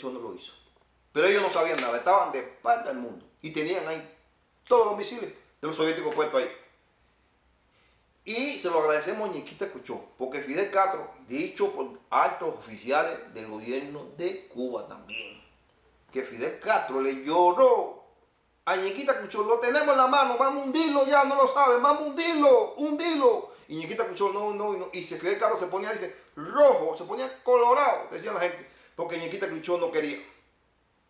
Cruchot no lo hizo. Pero ellos no sabían nada, estaban de espalda al mundo. Y tenían ahí todos los misiles de los soviéticos puestos ahí. Y se lo agradecemos a Ñequita Cruchot, porque Fidel Castro, dicho por altos oficiales del gobierno de Cuba también, que Fidel Castro le lloró a Ñequita Cruchot, lo tenemos en la mano, vamos a hundirlo ya, no lo saben, vamos a hundirlo. Y Ñequita Cruchot no. Y si Fidel Castro se ponía, dice, rojo, se ponía colorado, decía la gente, porque Ñequita Cruchot no quería.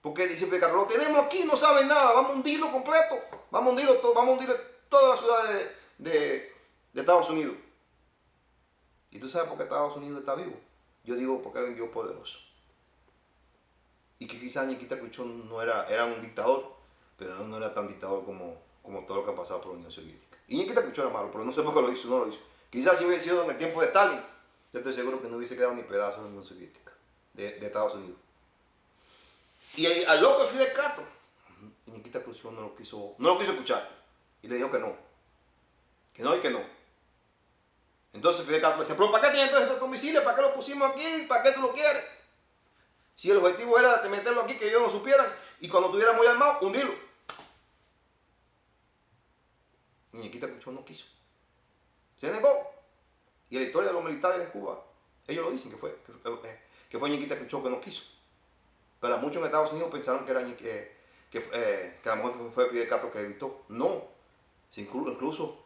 Porque dice Fidel Castro, lo tenemos aquí, no saben nada, vamos a hundirlo completo, vamos a hundirlo todo, vamos a hundir toda la ciudad de Estados Unidos. ¿Y tú sabes por qué Estados Unidos está vivo? Yo digo porque hay un Dios poderoso. Y que quizás Ñequita Cruchot no era un dictador, pero no era tan dictador como todo lo que ha pasado por la Unión Soviética. Y Ñequita Cruchot era malo, pero no sé por qué lo hizo, no lo hizo. Quizás si hubiera sido en el tiempo de Stalin, yo estoy seguro que no hubiese quedado ni pedazo de la Unión Soviética, de Estados Unidos. Y al loco de Fidel Castro, Ñequita Cruchot no lo quiso escuchar. Y le dijo que no. Que no y que no. Entonces Fidel Castro le decía, pero ¿para qué tienes todos estos misiles? ¿Para qué lo pusimos aquí? ¿Para qué tú lo quieres? Si el objetivo era de meterlo aquí, que ellos no supieran, y cuando estuviera muy armado, hundirlo. Y Ñequita Cruchot no quiso. Se negó. Y en la historia de los militares en Cuba, ellos lo dicen que fue Ñequita Cruchot que no quiso. Pero muchos en Estados Unidos pensaron que a lo mejor fue Fidel Castro que evitó. No. Incluso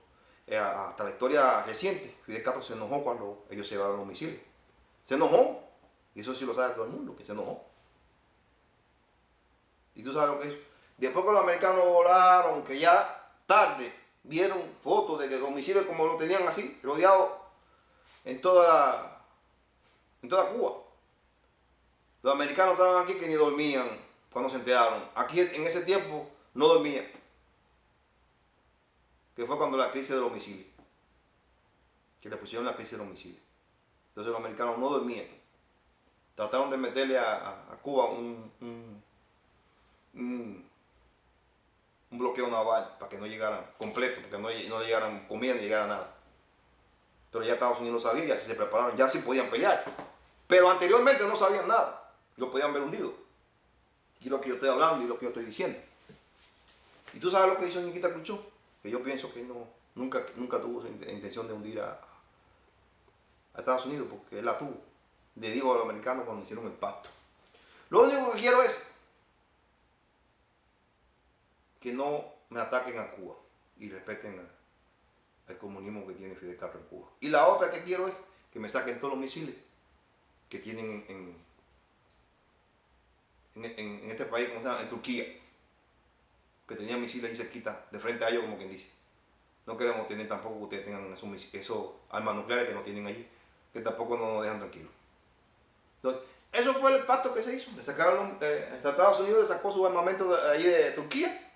hasta la historia reciente, Fidel Castro se enojó cuando ellos se llevaron los misiles. Se enojó. Y eso sí lo sabe todo el mundo, que se enojó. ¿Y tú sabes lo que hizo? Después que los americanos volaron, que ya tarde vieron fotos de que los misiles como lo tenían así, rodeados en toda Cuba. Los americanos estaban aquí que ni dormían cuando se enteraron. Aquí en ese tiempo no dormían. Que fue cuando la crisis de los misiles. Que le pusieron la crisis de los misiles. Entonces los americanos no dormían. Trataron de meterle a Cuba un bloqueo naval para que no llegaran completo, porque no le llegaran comida ni llegara nada. Pero ya Estados Unidos lo sabía, ya se prepararon, ya sí podían pelear. Pero anteriormente no sabían nada, lo podían ver hundido. Y es lo que yo estoy hablando y lo que yo estoy diciendo. ¿Y tú sabes lo que hizo Ñequita Cruchot? Que yo pienso que nunca tuvo intención de hundir a Estados Unidos, porque él la tuvo. Le dijo a los americanos cuando hicieron el pacto. Lo único que quiero es que no me ataquen a Cuba y respeten el comunismo que tiene Fidel Castro en Cuba. Y la otra que quiero es que me saquen todos los misiles que tienen en este país, como se llama, en Turquía, que tenían misiles ahí cerquita, de frente a ellos, como quien dice. No queremos tener tampoco que ustedes tengan esos armas nucleares que no tienen allí, que tampoco nos dejan tranquilos. Entonces, eso fue el pacto que se hizo. Le sacaron, Estados Unidos le sacó su armamento de allí de Turquía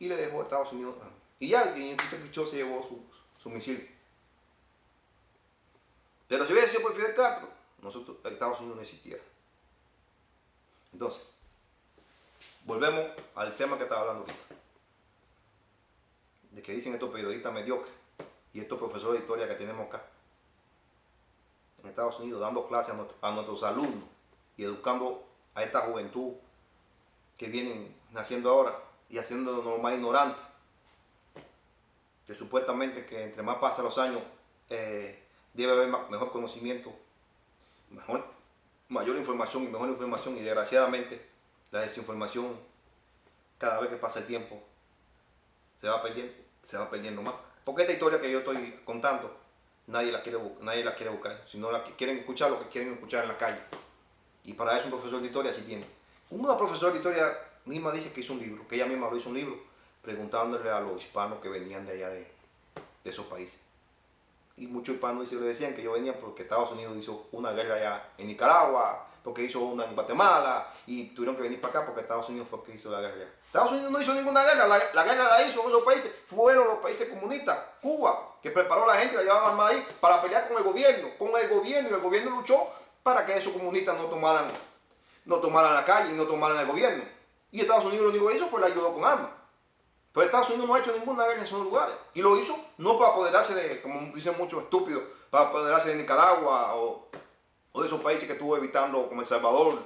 y le dejó a Estados Unidos. Y ya, Ñequita Cruchot se llevó su misil. Pero si hubiera sido por Fidel Castro, Estados Unidos no existiera. Entonces, volvemos al tema que estaba hablando ahorita. De que dicen estos periodistas mediocres y estos profesores de historia que tenemos acá en Estados Unidos, dando clases a nuestros alumnos y educando a esta juventud que vienen naciendo ahora y haciéndonos más ignorantes, que supuestamente que entre más pasan los años debe haber mejor conocimiento, mayor información y mejor información, y desgraciadamente la desinformación cada vez que pasa el tiempo se va perdiendo más, porque esta historia que yo estoy contando nadie la quiere buscar, sino quieren escuchar lo que quieren escuchar en la calle. Y para eso un profesor de historia sí tiene. Una profesora de historia misma dice que hizo un libro, que ella misma lo hizo un libro, preguntándole a los hispanos que venían de allá de esos países. Y muchos hispanos le decían que ellos venían porque Estados Unidos hizo una guerra allá en Nicaragua, porque hizo una en Guatemala, y tuvieron que venir para acá porque Estados Unidos fue el que hizo la guerra allá. Estados Unidos no hizo ninguna guerra, la guerra la hizo en esos países, fueron los países comunistas, Cuba, que preparó a la gente, la llevaban armada ahí para pelear con el gobierno, y el gobierno luchó para que esos comunistas no tomaran la calle y no tomaran el gobierno. Y Estados Unidos lo único que hizo fue la ayudó con armas. Pero Estados Unidos no ha hecho ninguna guerra en esos lugares. Y lo hizo no para apoderarse de, como dicen muchos estúpidos, para apoderarse de Nicaragua o de esos países que estuvo evitando, como El Salvador,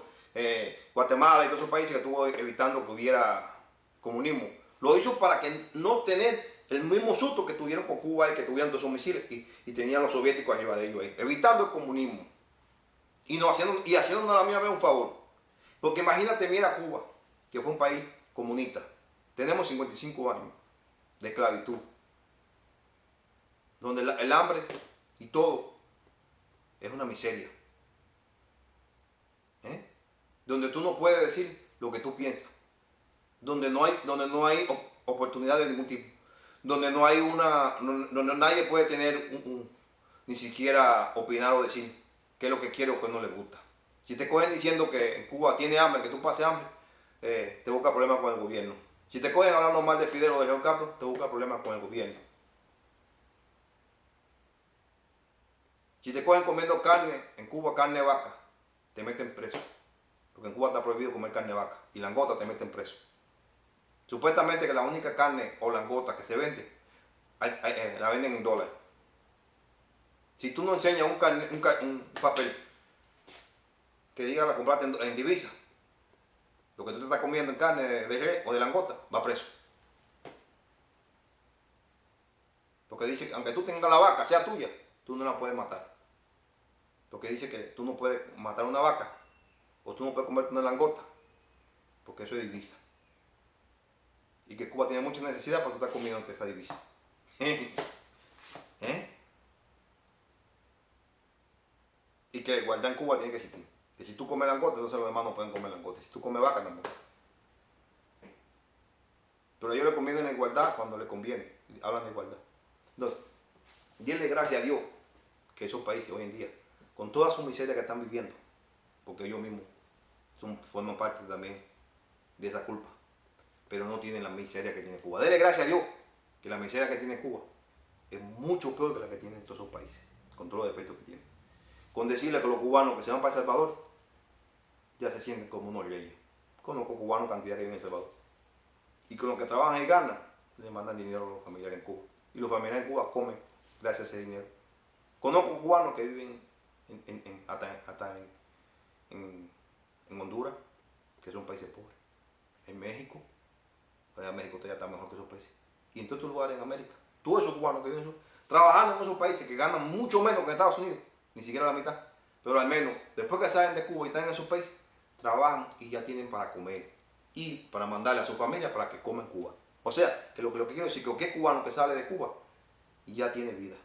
Guatemala y todos esos países que estuvo evitando que hubiera comunismo. Lo hizo para que no tener el mismo susto que tuvieron con Cuba y que tuvieron todos esos misiles y tenían los soviéticos arriba de ellos ahí, evitando el comunismo y haciéndonos a la misma vez un favor. Porque imagínate, mira Cuba, que fue un país comunista. Tenemos 55 años de esclavitud, donde el hambre y todo es una miseria. Donde tú no puedes decir lo que tú piensas, donde no hay oportunidad de ningún tipo, donde no hay donde nadie puede tener ni siquiera opinar o decir qué es lo que quiere o qué no le gusta. Si te cogen diciendo que en Cuba tiene hambre, que tú pases hambre, te busca problemas con el gobierno. Si te cogen hablando mal de Fidel o de Raúl Castro, te busca problemas con el gobierno. Si te cogen comiendo carne, en Cuba carne de vaca, te meten preso. Porque en Cuba está prohibido comer carne de vaca. Y langota te meten preso. Supuestamente que la única carne o langota que se vende, la venden en dólares. Si tú no enseñas un papel que diga la compraste en divisa, lo que tú te estás comiendo en carne de res o de langota, va preso. Porque dice que aunque tú tengas la vaca, sea tuya, tú no la puedes matar. Porque dice que tú no puedes matar una vaca o tú no puedes comerte una langota, porque eso es divisa. Y que Cuba tiene mucha necesidad para tú estar comiendo ante esa divisa. Y que la igualdad en Cuba tiene que existir. Que si tú comes langota, entonces los demás no pueden comer langota. Si tú comes vaca, tampoco. Pero ellos le convienen la igualdad cuando le conviene. Hablan de igualdad. Entonces, denle gracias a Dios que esos países hoy en día, con toda su miseria que están viviendo, porque ellos mismos forman parte también de esa culpa, pero no tienen la miseria que tiene Cuba. Dele gracias a Dios que la miseria que tiene Cuba es mucho peor que la que tienen todos esos países, con todos los defectos que tienen. Con decirle que los cubanos que se van para El Salvador ya se sienten como unos reyes. Conozco cubanos cantidad que viven en El Salvador. Y con los que trabajan y ganan, le mandan dinero a los familiares en Cuba. Y los familiares en Cuba comen gracias a ese dinero. Conozco cubanos que viven hasta en Honduras, que son países pobres. En México, allá México todavía está mejor que esos países. Y en todos estos lugares en América, todos esos cubanos que viven trabajando en esos países que ganan mucho menos que en Estados Unidos, ni siquiera la mitad, pero al menos después que salen de Cuba y están en esos países, trabajan y ya tienen para comer y para mandarle a su familia para que coman en Cuba. O sea, que lo que quiero decir es que cualquier cubano que sale de Cuba y ya tiene vida.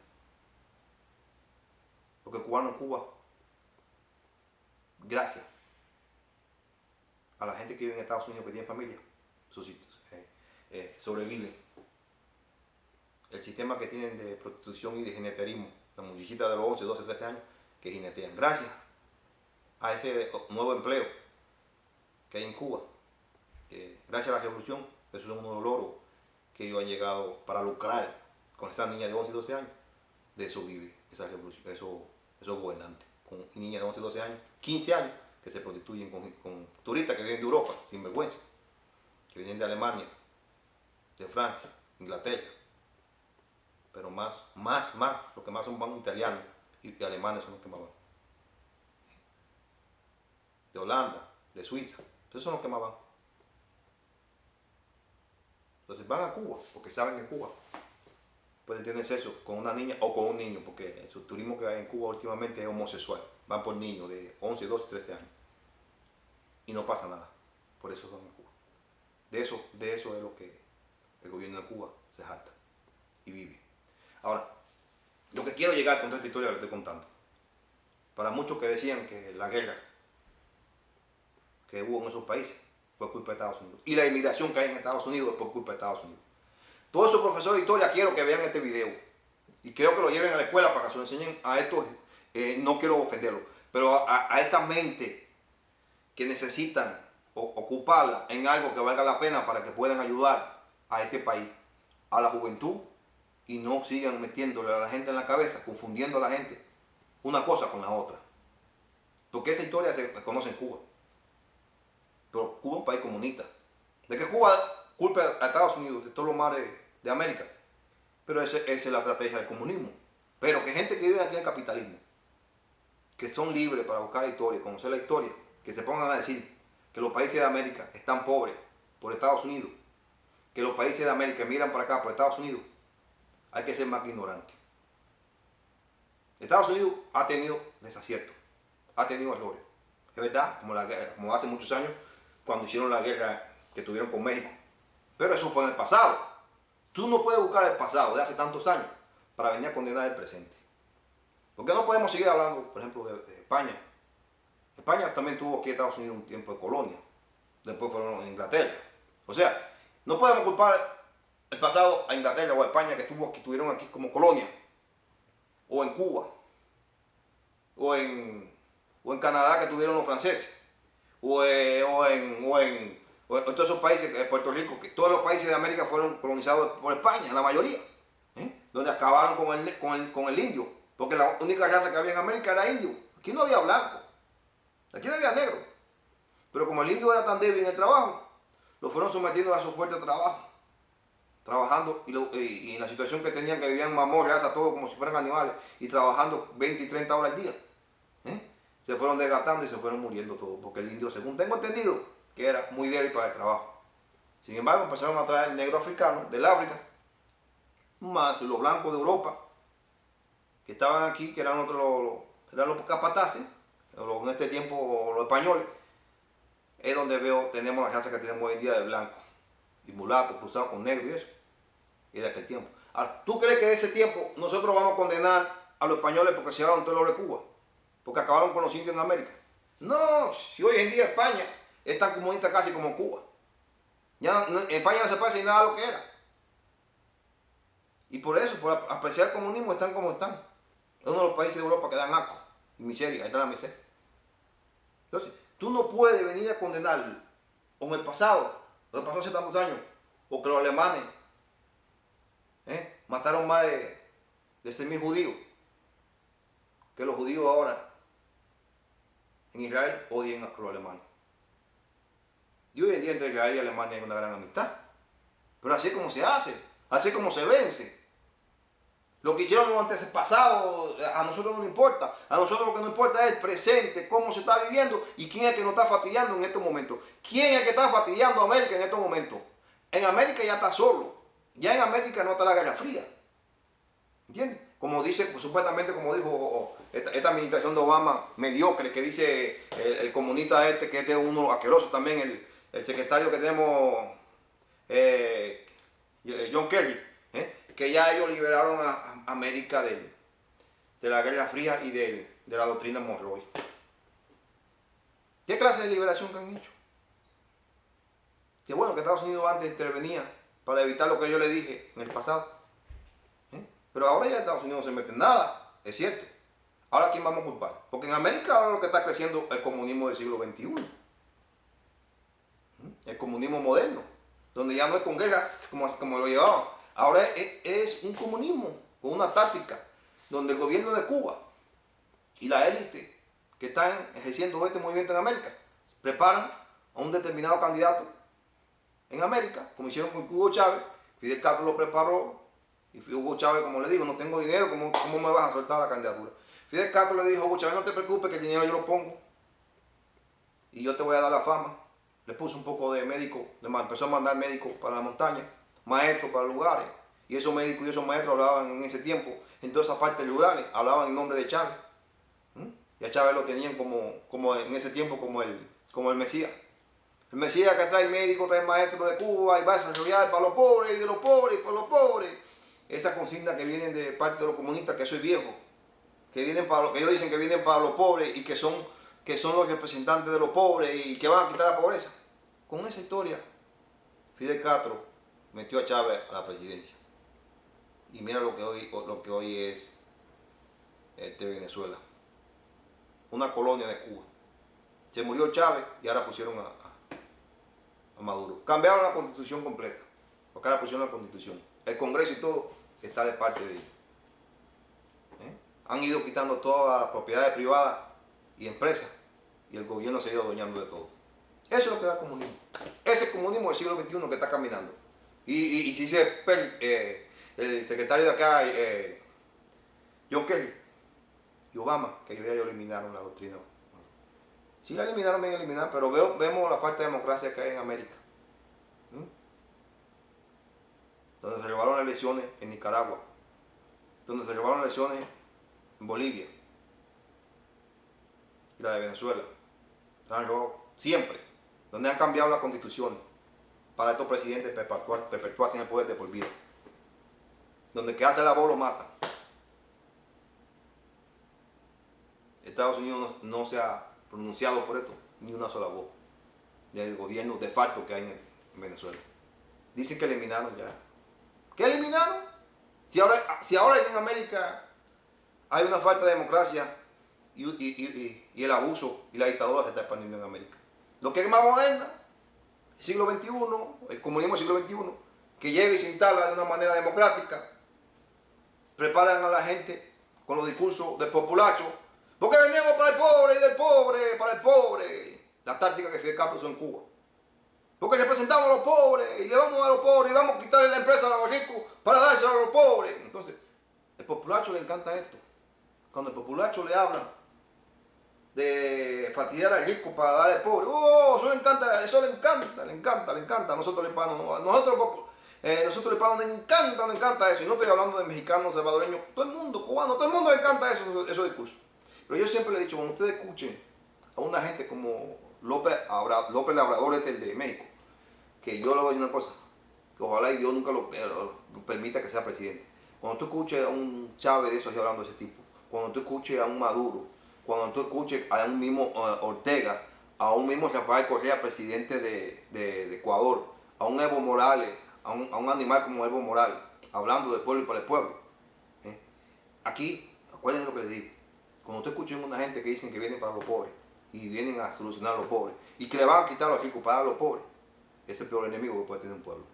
Porque el cubano en Cuba, gracias a la gente que vive en Estados Unidos que tiene familia, sobreviven. El sistema que tienen de prostitución y de jineterismo, las muchachitas de los 11, 12, 13 años que jinetean. Gracias a ese nuevo empleo que hay en Cuba, gracias a la revolución, esos son uno de los logros que ellos han llegado para lucrar con esas niñas de 11 y 12 años. De eso vive esa revolución, esos gobernantes, con niñas de 11 y 12 años, 15 años, que se prostituyen con turistas que vienen de Europa, sin vergüenza, que vienen de Alemania, de Francia, Inglaterra, pero más, lo que más son van italianos y alemanes son los que más van. De Holanda, de Suiza, esos son los que más van. Entonces van a Cuba, porque saben que Cuba pueden tener sexo con una niña o con un niño, porque el turismo que hay en Cuba últimamente es homosexual. Van por niños de 11, 12, 13 años. Y no pasa nada. Por eso son en Cuba. De eso es lo que el gobierno de Cuba se jacta y vive. Ahora, lo que quiero llegar con toda esta historia que les estoy contando. Para muchos que decían que la guerra que hubo en esos países fue culpa de Estados Unidos. Y la inmigración que hay en Estados Unidos es por culpa de Estados Unidos. Todos esos profesores de historia quiero que vean este video. Y quiero que lo lleven a la escuela para que se lo enseñen a estos, no quiero ofenderlos, pero a esta mente que necesitan ocuparla en algo que valga la pena para que puedan ayudar a este país, a la juventud, y no sigan metiéndole a la gente en la cabeza, confundiendo a la gente una cosa con la otra. Porque esa historia se conoce en Cuba. Pero Cuba es un país comunista. De que Cuba culpa a Estados Unidos de todos los mares de América. Pero esa es la estrategia del comunismo. Pero que gente que vive aquí en el capitalismo, que son libres para buscar la historia, conocer la historia, que se pongan a decir que los países de América están pobres por Estados Unidos, que los países de América miran para acá por Estados Unidos, hay que ser más que ignorante. Estados Unidos ha tenido desaciertos, ha tenido errores. Es verdad, como hace muchos años, cuando hicieron la guerra que tuvieron con México. Pero eso fue en el pasado. Tú no puedes buscar el pasado de hace tantos años para venir a condenar el presente. Porque no podemos seguir hablando, por ejemplo, de España. España también tuvo aquí Estados Unidos un tiempo de colonia. Después fueron a Inglaterra. O sea, no podemos culpar el pasado a Inglaterra o a España que estuvieron aquí como colonia. O en Cuba. O en Canadá que tuvieron los franceses. O en todos esos países, Puerto Rico, que todos los países de América fueron colonizados por España, la mayoría. Donde acabaron con el indio. Porque la única raza que había en América era indio. Aquí no había blanco. Aquí no había negro. Pero como el indio era tan débil en el trabajo, lo fueron sometiendo a su fuerte trabajo. Trabajando y en la situación que tenían, que vivían mamorras, a todos como si fueran animales, y trabajando 20 y 30 horas al día. Se fueron desgastando y se fueron muriendo todos. Porque el indio, según tengo entendido, que era muy débil para el trabajo. Sin embargo, empezaron a traer negro africano del África, más los blancos de Europa, que estaban aquí, que eran los capataces, en este tiempo los españoles. Es donde tenemos la raza que tenemos hoy en día de blanco y mulato, cruzado con negro y eso. Y de aquel tiempo. Ahora, ¿tú crees que de ese tiempo nosotros vamos a condenar a los españoles porque se llevaron todo el oro de Cuba? Porque acabaron con los indios en América. No, si hoy en día España es tan comunista casi como Cuba. Ya España no se parece nada a lo que era. Y por eso, por apreciar el comunismo, están como están. Es uno de los países de Europa que dan asco y miseria. Ahí está la miseria. Entonces, tú no puedes venir a condenar con el pasado, lo que pasó hace tantos años, o que los alemanes mataron más de 6.000 judíos, que los judíos ahora en Israel odian a los alemanes. Y hoy en día entre Israel y Alemania hay una gran amistad. Pero así es como se hace, así es como se vence. Lo que hicieron durante ese pasado, a nosotros no nos importa. A nosotros lo que nos importa es el presente, cómo se está viviendo y quién es el que nos está fastidiando en estos momentos. ¿Quién es el que está fastidiando a América en estos momentos? En América ya está solo. Ya en América no está la Guerra Fría. ¿Entiendes? Como dice, pues, supuestamente, como dijo esta administración de Obama, mediocre, que dice el comunista que es de uno asqueroso también, el secretario que tenemos, John Kerry, que ya ellos liberaron a América de la Guerra Fría y de la doctrina Monroe. ¿Qué clase de liberación que han hecho? Que bueno que Estados Unidos antes intervenía para evitar lo que yo le dije en el pasado. Pero ahora ya Estados Unidos no se mete en nada, es cierto. Ahora, ¿quién vamos a culpar? Porque en América ahora lo que está creciendo es el comunismo del siglo XXI. El comunismo moderno, donde ya no es con guerras como lo llevaban. Ahora es un comunismo con una táctica, donde el gobierno de Cuba y la élite que están ejerciendo este movimiento en América preparan a un determinado candidato en América, como hicieron con Hugo Chávez. Fidel Castro lo preparó. Y Hugo Chávez, como le dijo, no tengo dinero, ¿cómo me vas a soltar la candidatura? Fidel Castro le dijo a Hugo Chávez, no te preocupes que el dinero yo lo pongo y yo te voy a dar la fama. Le puso un poco de médico, empezó a mandar médicos para la montaña, maestros para lugares, y esos médicos y esos maestros hablaban en ese tiempo, en todas esas partes rurales, hablaban en nombre de Chávez. Y a Chávez lo tenían como en ese tiempo como el Mesías. El Mesías que trae médicos, trae maestros de Cuba y va a desarrollar para los pobres y de los pobres y para los pobres. Esa consigna que vienen de parte de los comunistas, que soy viejo, que ellos dicen que vienen para los pobres y que son los representantes de los pobres y que van a quitar la pobreza. Con esa historia, Fidel Castro metió a Chávez a la presidencia. Y mira lo que hoy es Venezuela. Una colonia de Cuba. Se murió Chávez y ahora pusieron a Maduro. Cambiaron la constitución completa. Porque ahora pusieron la constitución. El Congreso y todo está de parte de ellos. Han ido quitando todas las propiedades privadas y empresas y el gobierno se ha ido adueñando de todo. Eso es lo que da comunismo. Ese comunismo del siglo XXI que está caminando. Y si el secretario de acá, John Kerry y Obama, que ellos ya eliminaron la doctrina. Sí la eliminaron, bien eliminada, pero vemos la falta de democracia que hay en América. ¿Mm? Donde se llevaron las elecciones en Nicaragua, donde se llevaron las elecciones en Bolivia y la de Venezuela. Se han llevado siempre, donde han cambiado las constituciones para estos presidentes perpetuarse en el poder de por vida. Donde que hace la voz lo mata. Estados Unidos no se ha pronunciado por esto, ni una sola voz del gobierno de facto que hay en Venezuela. Dicen que eliminaron ya. ¿Qué eliminaron? Si ahora en América hay una falta de democracia y el abuso y la dictadura se está expandiendo en América. Lo que es más moderna, el siglo XXI, el comunismo del siglo XXI, que llega y se instala de una manera democrática, preparan a la gente con los discursos del populacho, porque veníamos para el pobre y del pobre, para el pobre. La táctica que Fidel Castro usó en Cuba. Porque representamos a los pobres y le vamos a los pobres y vamos a quitarle la empresa a los ricos para dársela a los pobres. Entonces, el populacho le encanta esto. Cuando el populacho le habla de fastidiar al rico para darle al pobre, eso le encanta, le encanta. Nosotros le pagamos, nosotros le encanta eso. Y no estoy hablando de mexicanos, salvadoreños, todo el mundo, cubano, todo el mundo le encanta esos discursos. Pero yo siempre le he dicho, cuando ustedes escuchen a una gente como López Labrador, el de México, que yo le voy a decir una cosa, que ojalá y Dios nunca lo permita que sea presidente. Cuando tú escuches a un Chávez de esos hablando de ese tipo, cuando tú escuches a un Maduro, cuando tú escuches a un mismo Ortega, a un mismo Rafael Correa, presidente de Ecuador, a un Evo Morales, a un animal como Evo Morales, hablando del pueblo y para el pueblo. Aquí, acuérdense lo que les digo, cuando tú escuches a una gente que dicen que vienen para los pobres, y vienen a solucionar a los pobres, y que le van a quitar a los ricos para dar a los pobres, ese es el peor enemigo que puede tener un pueblo.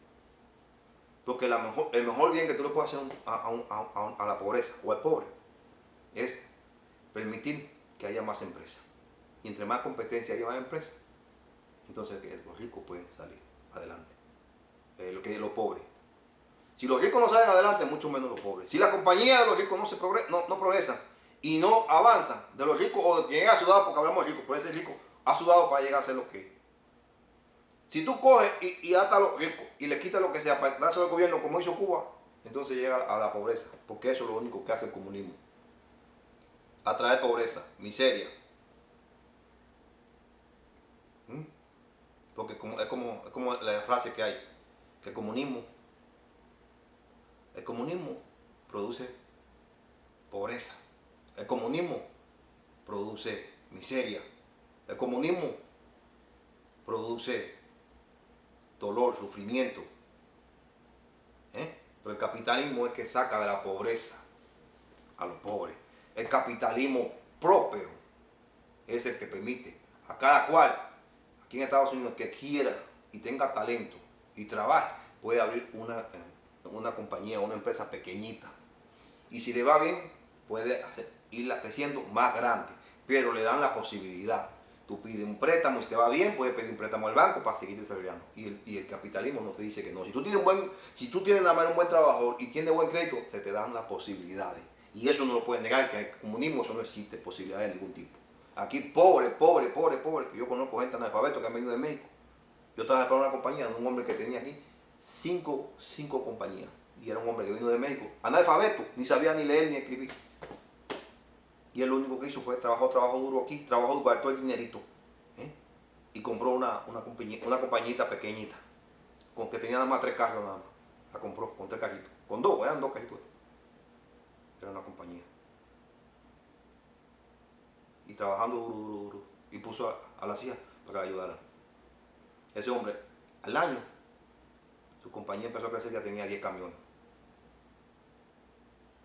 Porque el mejor bien que tú le puedes hacer a la pobreza o al pobre es permitir que haya más empresas. Y entre más competencia haya más empresas, entonces los ricos pueden salir adelante. Los pobres. Si los ricos no salen adelante, mucho menos los pobres. Si la compañía de los ricos no progresa y no avanzan, de los ricos o de quien haya sudado, porque hablamos de ricos, pero ese rico ha sudado para llegar a ser lo que es. Si tú coges y atas a los ricos y le quitas lo que sea para dárselo al gobierno como hizo Cuba, entonces llega a la pobreza, porque eso es lo único que hace el comunismo. Atraer pobreza, miseria. Porque es como la frase que hay, que el comunismo produce pobreza, el comunismo produce miseria, el comunismo produce dolor, sufrimiento. Pero el capitalismo es que saca de la pobreza a los pobres. El capitalismo próspero es el que permite a cada cual, aquí en Estados Unidos, que quiera y tenga talento y trabaje, puede abrir una compañía, una empresa pequeñita. Y si le va bien, puede irla creciendo más grande, pero le dan la posibilidad. Tú pides un préstamo y si te va bien, puedes pedir un préstamo al banco para seguir desarrollando. Y el capitalismo no te dice que no. Si tú tienes nada más un buen trabajador y tienes buen crédito, se te dan las posibilidades. Y eso no lo puedes negar, que en el comunismo eso no existe posibilidades de ningún tipo. Aquí pobre, que yo conozco gente analfabeto que han venido de México. Yo trabajé para una compañía de un hombre que tenía aquí cinco compañías. Y era un hombre que vino de México, analfabeto, ni sabía ni leer ni escribir. Y él lo único que hizo fue trabajó duro aquí, trabajó duro, gastó el dinerito. Y compró una compañita pequeñita, con que tenía nada más 3 carros nada más. La compró con 3 carritos. Con 2, eran 2 carritos. Era una compañía. Y trabajando duro. Y puso a la CIA para que la ayudaran. Ese hombre, al año, su compañía empezó a crecer, ya tenía 10 camiones.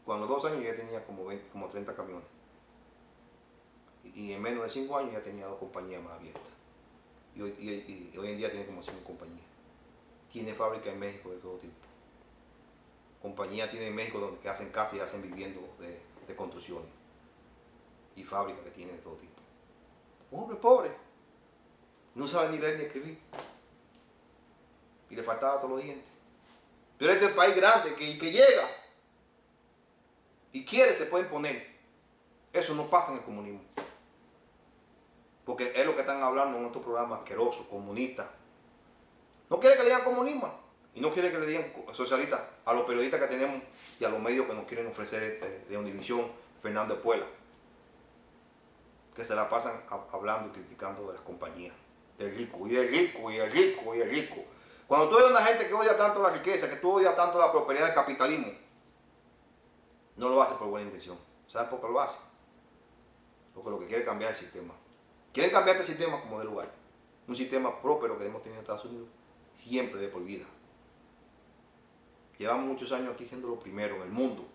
Cuando 2 años ya tenía como 30 camiones. Y en menos de 5 años ya tenía 2 compañías más abiertas. Y hoy en día tiene como 5 compañías. Tiene fábricas en México de todo tipo. Compañías tiene en México donde que hacen casas y hacen viviendas de construcciones. Y fábricas que tiene de todo tipo. Un hombre pobre. No sabe ni leer ni escribir. Y le faltaba todos los dientes. Pero este es un país grande que llega y quiere, se puede imponer. Eso no pasa en el comunismo. Porque es lo que están hablando en estos programas asquerosos, comunistas. No quiere que le digan comunismo y no quiere que le digan socialista a los periodistas que tenemos y a los medios que nos quieren ofrecer de Univisión, Fernando Espuela, que se la pasan hablando y criticando de las compañías, del rico, y del rico, y del rico, y del rico. Cuando tú eres una gente que odia tanto la riqueza, que tú odias tanto la prosperidad del capitalismo, no lo hace por buena intención. ¿Sabes por qué lo hace? Porque lo que quiere es cambiar el sistema. Quieren cambiar este sistema como de lugar. Un sistema próspero que hemos tenido en Estados Unidos, siempre de por vida. Llevamos muchos años aquí siendo los primeros en el mundo.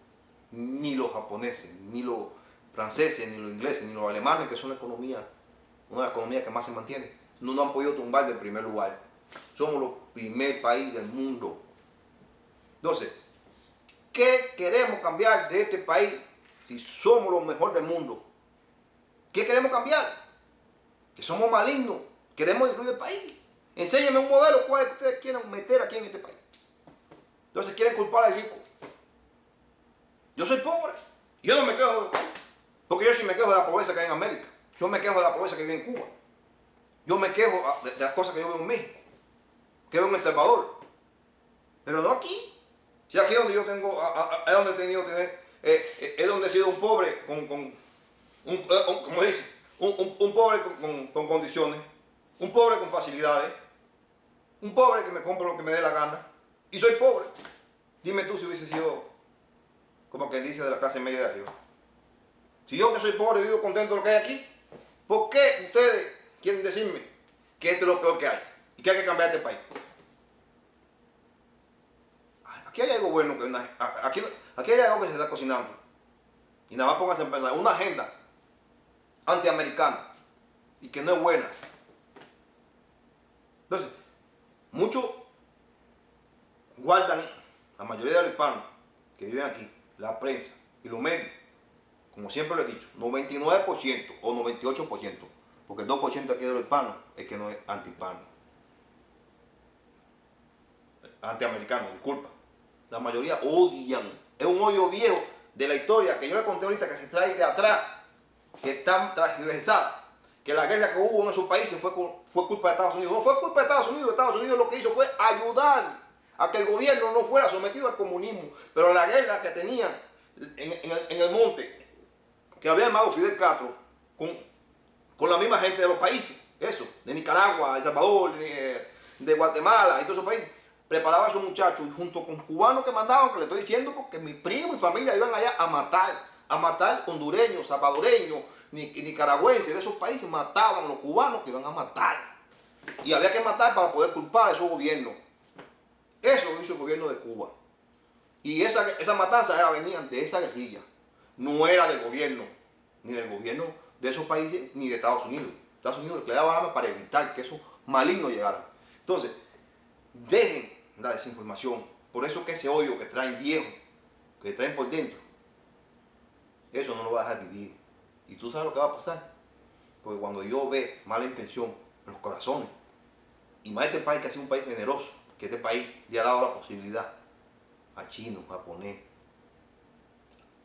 Ni los japoneses, ni los franceses, ni los ingleses, ni los alemanes, que son la economía, una de las economías que más se mantiene, no nos han podido tumbar del primer lugar. Somos los primer país del mundo. Entonces, ¿qué queremos cambiar de este país si somos los mejores del mundo? ¿Qué queremos cambiar? Que somos malignos, queremos destruir el país. Enséñenme un modelo cuál ustedes quieren meter aquí en este país. Entonces quieren culpar al rico. Yo soy pobre. Yo no me quejo, porque yo sí me quejo de la pobreza que hay en América. Yo me quejo de la pobreza que vive en Cuba. Yo me quejo de las cosas que yo veo en México, que veo en El Salvador. Pero no aquí. Si aquí donde yo tengo, es donde he tenido que tener, es donde he sido un pobre como dice, un pobre con condiciones, un pobre con facilidades, un pobre que me compro lo que me dé la gana, y soy pobre. Dime tú si hubiese sido, como quien dice, de la clase media de arriba. Si yo que soy pobre vivo contento de lo que hay aquí, ¿por qué ustedes quieren decirme que esto es lo peor que hay y que hay que cambiar este país? Aquí hay algo bueno, aquí hay algo que se está cocinando. Y nada más pónganse a pensar, una agenda antiamericana y que no es buena. Entonces, muchos guardan, la mayoría de los hispanos que viven aquí, la prensa y los medios, como siempre lo he dicho, 99% o 98%, porque el 2% aquí de los hispanos es que no es antihispano, antiamericano, disculpa. La mayoría odian, es un odio viejo de la historia que yo le conté ahorita, que se trae de atrás, que están transversada, que la guerra que hubo en esos países fue culpa de Estados Unidos. No fue culpa de Estados Unidos lo que hizo fue ayudar a que el gobierno no fuera sometido al comunismo. Pero la guerra que tenían en el monte, que había armado Fidel Castro, con la misma gente de los países, eso, de Nicaragua, El Salvador, de Guatemala y todos esos países, preparaba a esos muchachos y junto con cubanos que mandaban, que le estoy diciendo porque mi primo y familia iban allá a matar hondureños, salvadoreños, nicaragüenses de esos países, mataban a los cubanos que iban a matar. Y había que matar para poder culpar a esos gobiernos. Eso lo hizo el gobierno de Cuba. Y esa matanza venían de esa guerrilla. No era del gobierno, ni del gobierno de esos países, ni de Estados Unidos. Estados Unidos le daba armas para evitar que esos malignos llegaran. Entonces, dejen la desinformación. Por eso que ese odio que traen viejo, que traen por dentro, eso no lo va a dejar vivir. Y tú sabes lo que va a pasar. Porque cuando Dios ve mala intención en los corazones, y más este país que ha sido un país generoso, que este país le ha dado la posibilidad a chinos, japonés,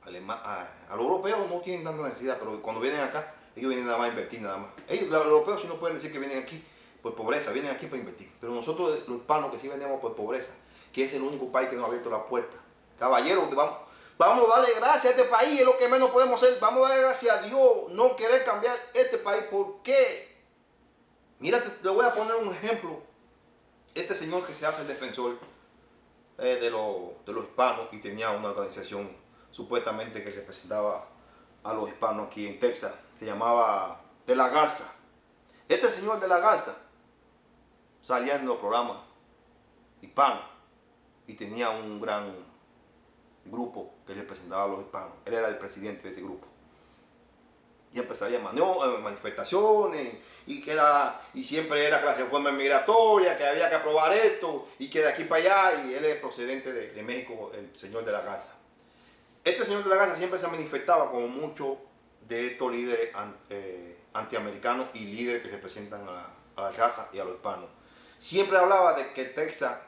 a los europeos no tienen tanta necesidad, pero cuando vienen acá, ellos vienen nada más a invertir nada más. Ellos, los europeos sí no pueden decir que vienen aquí por pobreza, vienen aquí para invertir. Pero nosotros los hispanos que sí venimos por pobreza, que es el único país que nos ha abierto la puerta. Caballeros, vamos a darle gracias a este país, es lo que menos podemos hacer. Vamos a darle gracias a Dios, no querer cambiar este país. ¿Por qué? Mira, te voy a poner un ejemplo. Este señor que se hace el defensor de los hispanos y tenía una organización supuestamente que representaba a los hispanos aquí en Texas, se llamaba De la Garza. Este señor De la Garza salía en los programas hispanos y tenía un gran grupo que representaba a los hispanos. Él era el presidente de ese grupo. Y empezaría manifestaciones y siempre era que la reforma migratoria, que había que aprobar esto y que de aquí para allá, y él es procedente de México, el señor De la Garza. Este señor De la Garza siempre se manifestaba como muchos de estos líderes antiamericanos y líderes que representan a la raza y a los hispanos. Siempre hablaba de que Texas,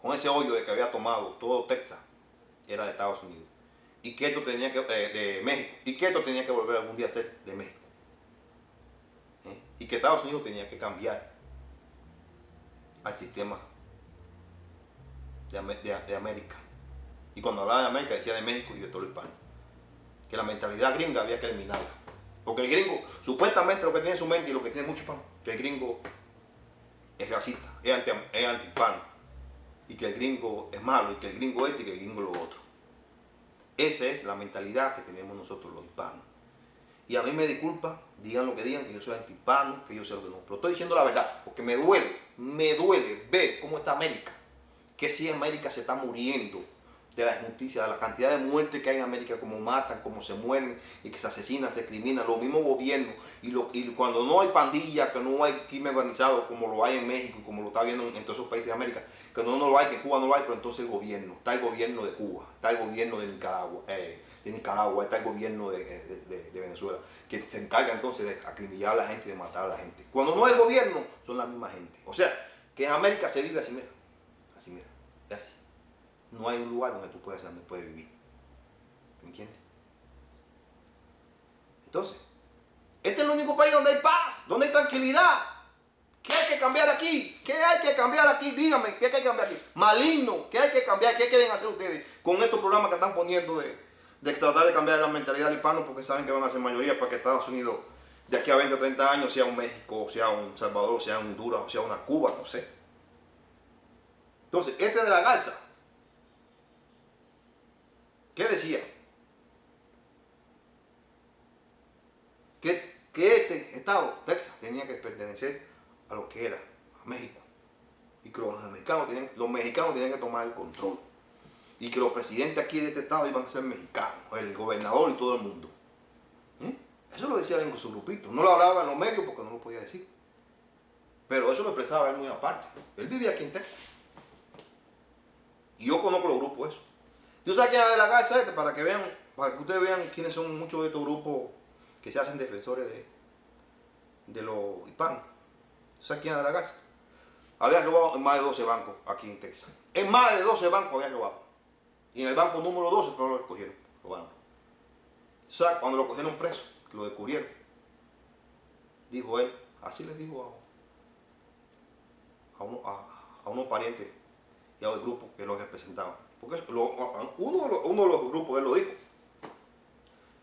con ese hoyo de que había tomado todo Texas, era de Estados Unidos. Y que esto tenía que, de México, y que esto tenía que volver algún día a ser de México. que Estados Unidos tenía que cambiar al sistema de América. Y cuando hablaba de América decía de México y de todo el hispano. Que la mentalidad gringa había que eliminarla. Porque el gringo, supuestamente lo que tiene en su mente y lo que tiene mucho hispano, que el gringo es racista, es anti-hispano. Y que el gringo es malo, y que el gringo y que el gringo lo otro. Esa es la mentalidad que tenemos nosotros los hispanos. Y a mí me disculpa, digan lo que digan, que yo soy anti-hispano, que yo sé lo que no. Pero estoy diciendo la verdad, porque me duele ver cómo está América. Que si América se está muriendo de la injusticia, de la cantidad de muertes que hay en América, como matan, como se mueren, y que se asesinan, se criminan, los mismos gobiernos. Y cuando no hay pandillas, que no hay crimen organizado, como lo hay en México, como lo está viendo en todos esos países de América, que no lo hay, que en Cuba no lo hay, pero entonces el gobierno, está el gobierno de Cuba, está el gobierno de Nicaragua, está el gobierno de Venezuela, que se encarga entonces de acribillar a la gente y de matar a la gente. Cuando no hay gobierno, son la misma gente. O sea, que en América se vive así, mira, es así. No hay un lugar donde tú puedas vivir. ¿Me entiendes? Entonces, este es el único país donde hay paz, donde hay tranquilidad. ¿Qué hay que cambiar aquí? ¿Qué hay que cambiar aquí? Dígame, ¿qué hay que cambiar aquí? Maligno, ¿qué hay que cambiar? ¿Qué quieren hacer ustedes con estos programas que están poniendo de tratar de cambiar la mentalidad del hispano? Porque saben que van a ser mayoría para que Estados Unidos de aquí a 20 o 30 años sea un México, o sea un Salvador, o sea un Honduras, o sea una Cuba, no sé. Entonces, este de la Garza, ¿qué decía? Que este estado, Texas, tenía que pertenecer a lo que era, a México. Y que los mexicanos tenían que tomar el control. Y que los presidentes aquí de este estado iban a ser mexicanos, el gobernador y todo el mundo. Eso lo decía él con su grupito. No lo hablaba en los medios porque no lo podía decir. Pero eso lo expresaba él muy aparte. Él vivía aquí en Texas. Y yo conozco los grupos esos. ¿Tú sabes quién es de la Garza este? Para que ustedes vean quiénes son muchos de estos grupos que se hacen defensores de los hispanos. ¿Tú sabes quién es de la Garza? Había robado en más de 12 bancos aquí en Texas. En más de 12 bancos había robado. Y en el banco número 12 fueron los que cogieron, robaron. ¿Tú sabes? Cuando lo cogieron preso, que lo descubrieron, dijo él, así les dijo a unos parientes y a los grupos que los representaban. Porque uno de los grupos, él lo dijo,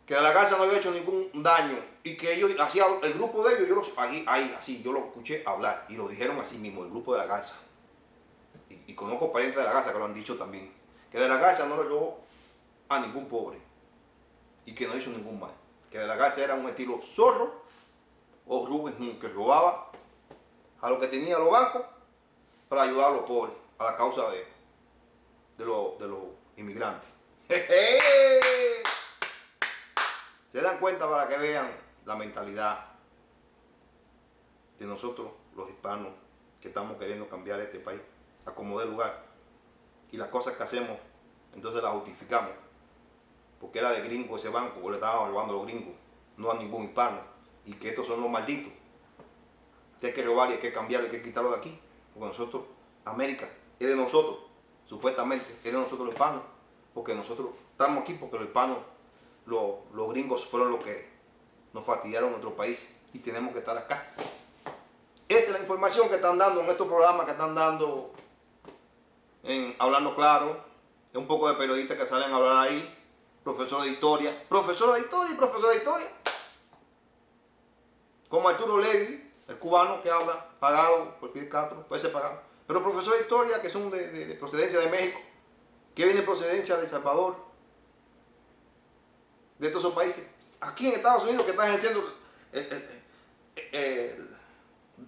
que a la Garza no había hecho ningún daño y que ellos hacían, el grupo de ellos, yo lo escuché hablar y lo dijeron así mismo, el grupo de la Garza. Y conozco parientes de la Garza que lo han dicho también, que de la Garza no le robó a ningún pobre y que no hizo ningún mal, que de la Garza era un estilo Zorro o Rubén Hood, que robaba a lo que tenía los bancos para ayudar a los pobres, a la causa de los inmigrantes. Se dan cuenta para que vean la mentalidad de nosotros, los hispanos, que estamos queriendo cambiar este país, a como dé lugar. Y las cosas que hacemos, entonces las justificamos. Porque era de gringo ese banco, o le estaban robando a los gringos, no a ningún hispano. Y que estos son los malditos. Que hay que robar y hay que cambiarlo, hay que quitarlo de aquí. Porque nosotros, América, es de nosotros, supuestamente, es de nosotros los hispanos. Porque nosotros estamos aquí porque los hispanos, los gringos fueron los que nos fastidiaron en nuestro país y tenemos que estar acá. Esta es la información que están dando en estos programas que están dando en Hablando Claro. Es un poco de periodistas que salen a hablar ahí. Profesor de historia y profesor de historia. Como Arturo Levy, el cubano que habla, pagado por Fidel Castro, puede ser pagado. Pero profesores de historia que son de procedencia de México, que viene de procedencia de El Salvador, de todos esos países. Aquí en Estados Unidos que están ejerciendo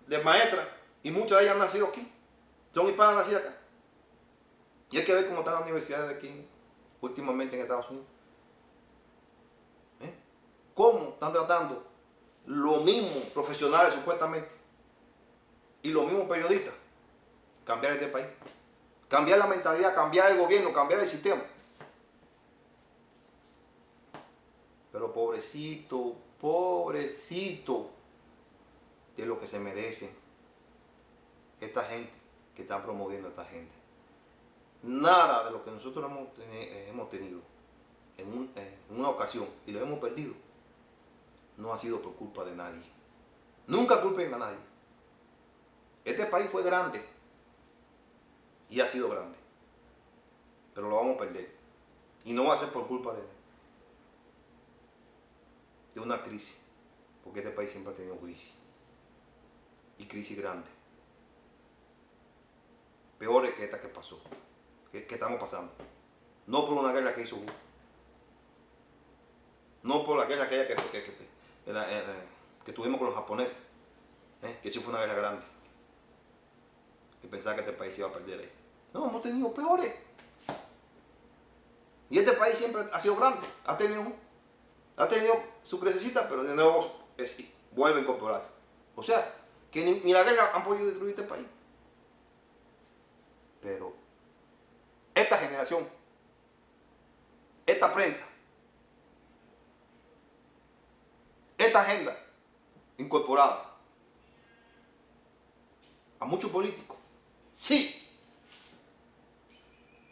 de maestra y muchas de ellas han nacido aquí. Son hispanas nacidas acá. Y hay que ver cómo están las universidades de aquí últimamente en Estados Unidos. Cómo están tratando los mismos profesionales supuestamente y los mismos periodistas cambiar este país. Cambiar la mentalidad, cambiar el gobierno, cambiar el sistema. Pero pobrecito de lo que se merecen esta gente que está promoviendo a esta gente. Nada de lo que nosotros hemos tenido en una ocasión y lo hemos perdido no ha sido por culpa de nadie. Nunca culpen a nadie. Este país fue grande y ha sido grande, pero lo vamos a perder. Y no va a ser por culpa de una crisis, porque este país siempre ha tenido crisis, y crisis grandes, peores que esta que pasó, que estamos pasando. No por una guerra que hizo Bush, no por la guerra aquella que tuvimos con los japoneses, que sí fue una guerra grande, que pensaba que este país se iba a perder ahí. No, hemos tenido peores. Y este país siempre ha sido grande, ha tenido su crececita, pero de nuevo vuelve a incorporarse. O sea, que ni la guerra han podido destruir este país. Pero esta generación, esta prensa, esta agenda incorporada a muchos políticos, sí,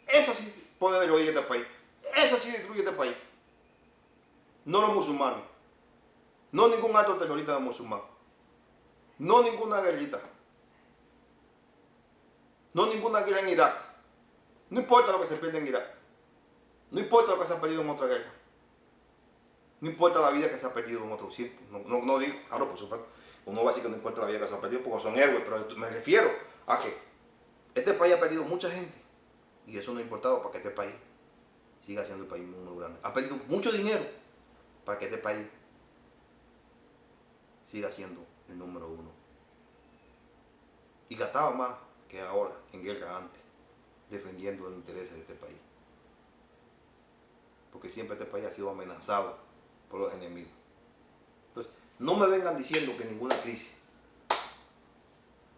esa sí pone de oír este país, esa sí destruye este país. No los musulmanes, no ningún acto terrorista de musulmán, no ninguna guerrita, no ninguna guerra en Irak. No importa lo que se pierde en Irak, no importa lo que se ha perdido en otra guerra, no importa la vida que se ha perdido en otro sitio. No digo, claro, por supuesto, uno va a decir que no importa la vida que se ha perdido porque son héroes, pero me refiero a que este país ha perdido mucha gente y eso no ha importado para que este país siga siendo el país número grande. Ha perdido mucho dinero para que este país siga siendo el número uno. Y gastaba más que ahora en guerra antes, defendiendo los intereses de este país. Porque siempre este país ha sido amenazado por los enemigos. Entonces, no me vengan diciendo que ninguna crisis,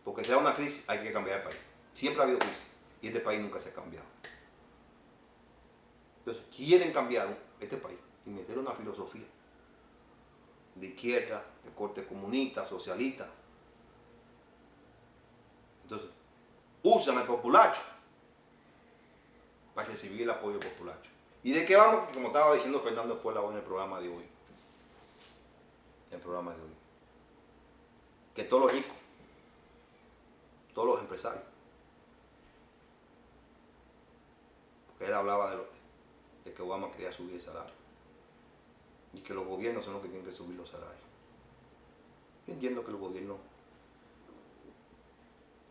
porque sea una crisis hay que cambiar el país. Siempre ha habido crisis y este país nunca se ha cambiado. Entonces, quieren cambiar este país y meter una filosofía de izquierda, de corte comunista, socialista. Entonces, usan el populacho para recibir el apoyo del populacho. ¿Y de qué vamos? Como estaba diciendo Fernando Espuela hoy en el programa de hoy. Que todos los ricos, todos los empresarios, porque él hablaba de que Obama quería subir el salario y que los gobiernos son los que tienen que subir los salarios. Yo entiendo que los gobiernos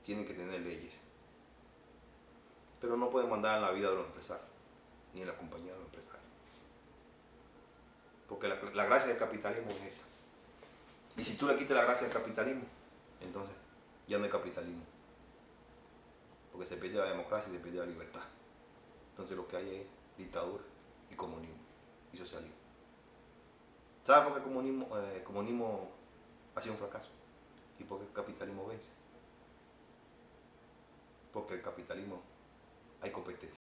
tienen que tener leyes, pero no pueden mandar en la vida de los empresarios, ni en la compañía de los empresarios. Porque la gracia del capitalismo es esa. Y si tú le quitas la gracia del capitalismo, entonces ya no hay capitalismo. Porque se pierde la democracia y se pierde la libertad. Entonces lo que hay es dictadura y comunismo y socialismo. ¿Sabes por qué el comunismo ha sido un fracaso? ¿Y por qué el capitalismo vence? Porque el capitalismo hay competencia.